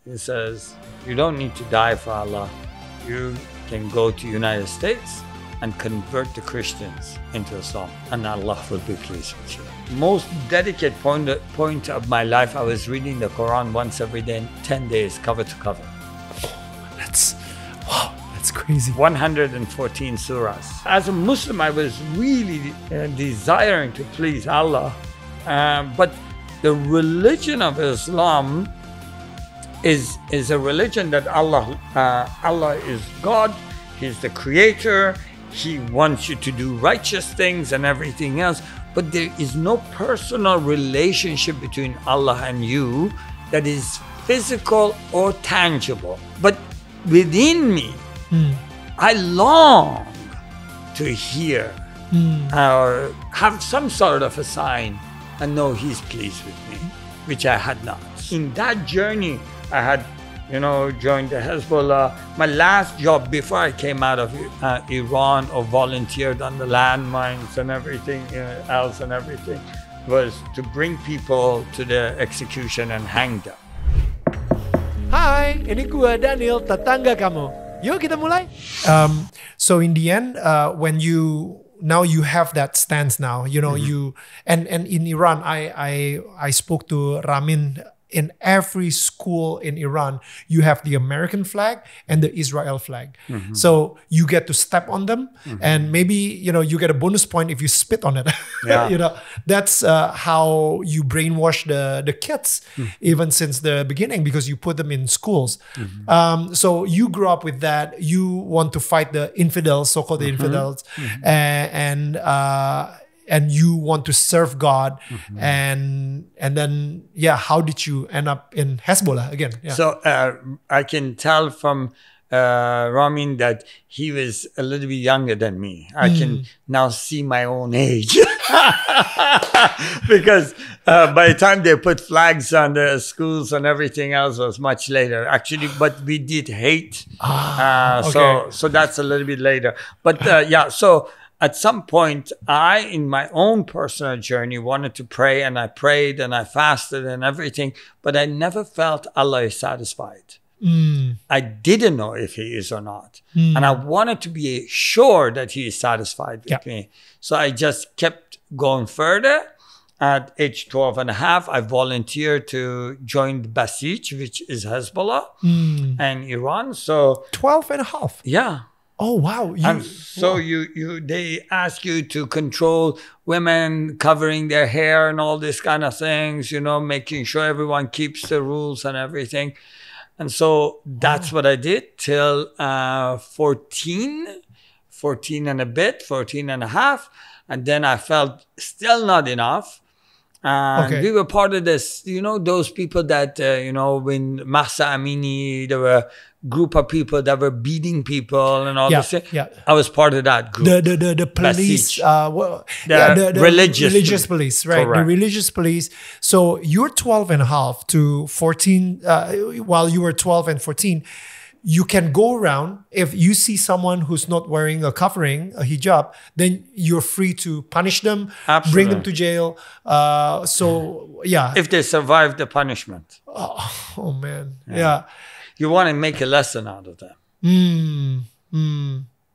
He says, you don't need to die for Allah. You can go to United States and convert the Christians into Islam, and Allah will be pleased with you. Most dedicated point of my life, I was reading the Quran once every day, 10 days, cover to cover. Wow, that's crazy. 114 surahs. As a Muslim, I was really desiring to please Allah, but the religion of Islam is a religion that Allah is God. He's the creator. He wants you to do righteous things and everything else. But there is no personal relationship between Allah and you that is physical or tangible. But within me, I long to hear or have some sort of a sign and know He's pleased with me, which I had not. In that journey, I had joined the Hezbollah. My last job before I came out of Iran or volunteered on the landmines and everything else and everything was to bring people to the execution and hang them. Hi, ini gua Daniel, tetangga kamu. Yuk kita mulai. So in the end, when you have that stance now, you and in Iran, I spoke to Ramin. In every school in Iran, you have the American flag and the Israel flag. So you get to step on them, and maybe you get a bonus point if you spit on it. Yeah. That's how you brainwash the kids, even since the beginning, because you put them in schools. So you grew up with that. You want to fight the infidels, so-called infidels, and you want to serve God, and then how did you end up in Hezbollah again? Yeah. So I can tell from Ramin that he was a little bit younger than me. I can now see my own age because by the time they put flags on the schools and everything else was much later. Actually, but we did hate, okay. So that's a little bit later. But so. At some point, I, in my own personal journey, wanted to pray, and I prayed and I fasted and everything, but I never felt Allah is satisfied. I didn't know if He is or not. And I wanted to be sure that He is satisfied with me. So I just kept going further. At age 12 and a half, I volunteered to join the Basij, which is Hezbollah and Iran. So 12 and a half? Yeah. Oh, wow. And so they ask you to control women covering their hair and all these kind of things, making sure everyone keeps the rules and everything. And so that's what I did till 14 and a bit, 14 and a half. And then I felt still not enough. And we were part of this, those people that, when Mahsa Amini, there were group of people that were beating people and all this. I was part of that group. The police, the religious police, right? Correct. The religious police. So you're 12 and a half to 14, while you were 12 and 14, you can go around. If you see someone who's not wearing a covering, a hijab, then you're free to punish them, bring them to jail. If they survive the punishment. Oh man. Yeah. You want to make a lesson out of them.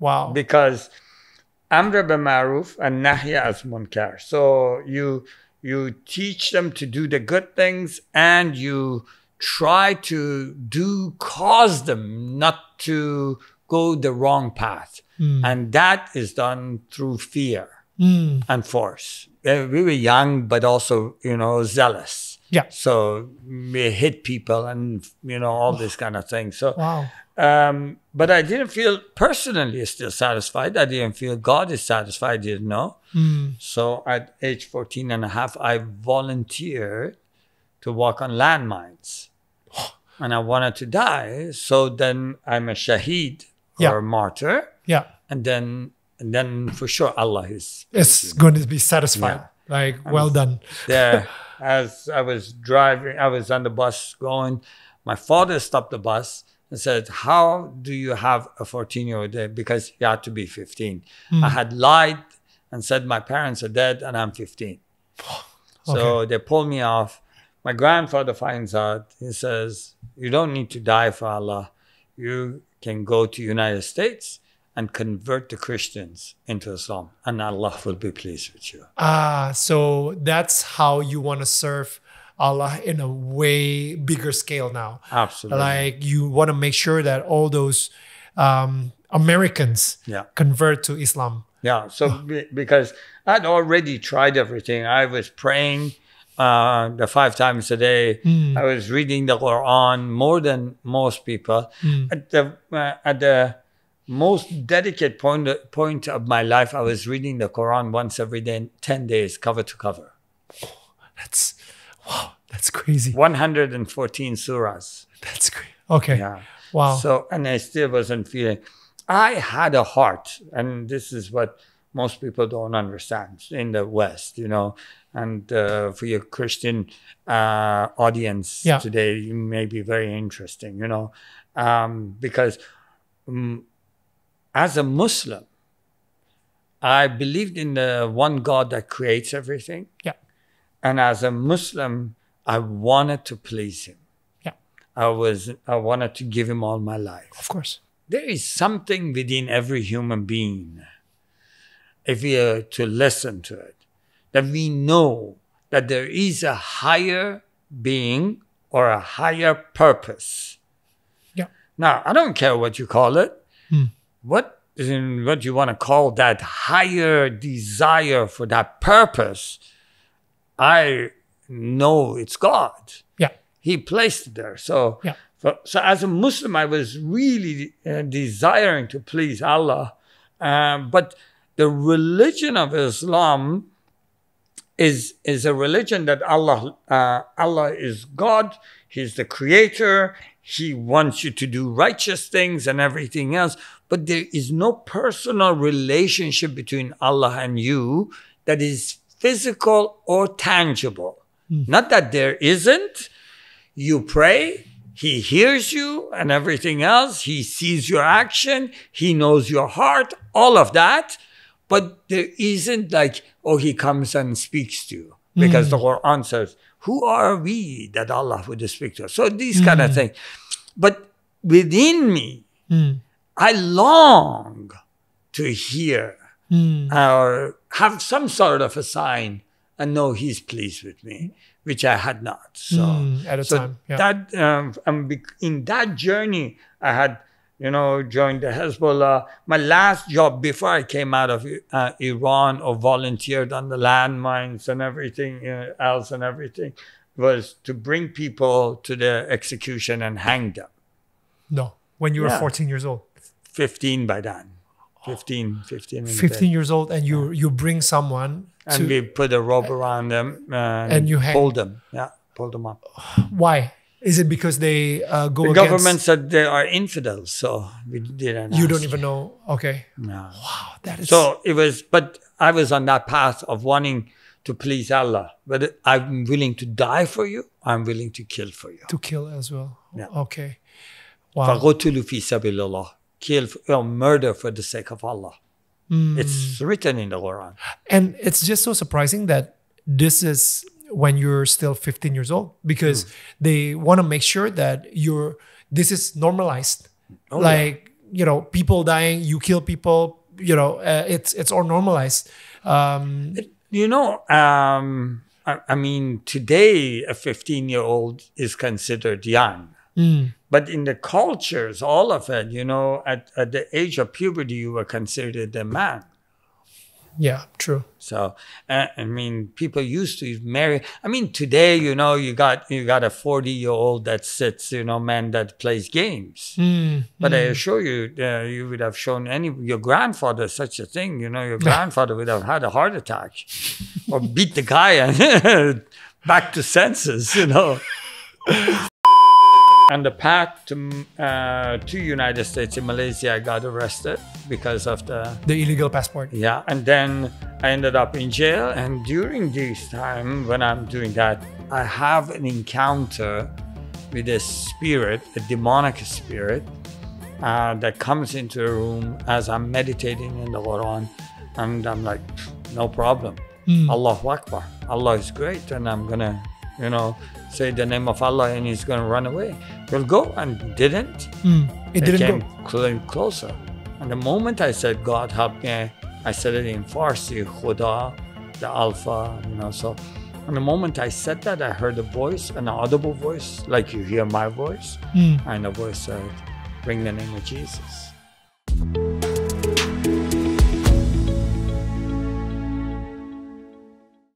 Wow. Because Amr bil Ma'ruf and Nahya as Munkar. So you teach them to do the good things, and you try to cause them not to go the wrong path. And that is done through fear and force. We were young, but also, zealous. Yeah. So we hit people and, all this kind of thing. So, wow. But I didn't feel personally still satisfied. I didn't feel God is satisfied. I didn't know. So at age 14 and a half, I volunteered to walk on landmines. And I wanted to die. So then I'm a shaheed or a martyr. Yeah. And then for sure Allah is going to be satisfied. Well done. As I was driving, I was on the bus going. My father stopped the bus and said, how do you have a 14-year-old there? Because he had to be 15. I had lied and said my parents are dead and I'm 15. So they pulled me off. my grandfather finds out. He says, you don't need to die for Allah. You can go to United States and convert the Christians into Islam, and Allah will be pleased with you. So that's how you want to serve Allah in a way bigger scale now. Absolutely. Like you want to make sure that all those Americans convert to Islam. Yeah. So because I'd already tried everything. I was praying the 5 times a day. I was reading the Quran more than most people. At the most dedicated point of my life, I was reading the Quran once every day, 10 days, cover to cover. Wow, that's crazy. 114 surahs. That's great. Okay. Yeah. Wow. So, and I still wasn't feeling. I had a heart, and this is what most people don't understand in the West, you know. And for your Christian audience today, you may be very interesting, you know, because as a Muslim, I believed in the one God that creates everything. Yeah. And as a Muslim, I wanted to please him. Yeah. I wanted to give him all my life. Of course. There is something within every human being, if we are to listen to it, that we know that there is a higher being or a higher purpose. Yeah. Now, I don't care what you call it. What you want to call that higher desire for that purpose, I know it's God. Yeah. He placed it there. So, so as a Muslim, I was really desiring to please Allah. But the religion of Islam is a religion that Allah is God. He's the creator. He wants you to do righteous things and everything else. But there is no personal relationship between Allah and you that is physical or tangible. Not that there isn't. You pray, he hears you and everything else. He sees your action. He knows your heart, all of that. But there isn't like, oh, he comes and speaks to you. Because the Quran says, who are we that Allah would speak to us? So these kind of things. But within me, I long to hear or have some sort of a sign and know he's pleased with me, which I had not. So at a time, that in that journey, I had, you know, joined the Hezbollah. My last job before I came out of Iran or volunteered on the landmines and everything else and everything was to bring people to the execution and hang them. No, when you were 14 years old. 15 by then. 15 years old, and you bring someone and we put a rope around them and you pull them. Yeah, pull them up. Why? Is it because they go the against... government said they are infidels, so we didn't You don't even know. Okay. No. Wow, that is... So it was, but I was on that path of wanting to please Allah. But I'm willing to die for you. I'm willing to kill for you. To kill as well. Yeah. Okay. Wow. فَقُتُلُوا فِي سَبِيلِ اللَّهِ. Kill, murder for the sake of Allah. It's written in the Quran. And it's just so surprising that this is when you're still 15 years old, because they want to make sure that this is normalized. Oh, like, you know, people dying, you kill people, you know, it's all normalized. You know, I mean, today a 15-year-old is considered young. But in the cultures, all of it, you know, at the age of puberty, you were considered a man. Yeah, true. So, I mean, people used to marry. I mean, today, you know, you got a 40-year-old that sits, you know, man that plays games. But I assure you, you would have shown your grandfather such a thing. You know, your grandfather would have had a heart attack or beat the guy and back to senses, you know. On the path to United States in Malaysia, I got arrested because of the illegal passport. Yeah, and then I ended up in jail. And during this time, when I'm doing that, I have an encounter with a spirit, a demonic spirit, that comes into a room as I'm meditating in the Quran, and I'm like, no problem. Allahu Akbar. Allah is great, and I'm gonna you know, say the name of Allah and he's going to run away. He'll go, and didn't. It didn't came closer. And the moment I said, God help me, I said it in Farsi, Khuda, the Alpha, you know. So, and the moment I said that, I heard a voice, an audible voice, like you hear my voice. And the voice said, bring the name of Jesus.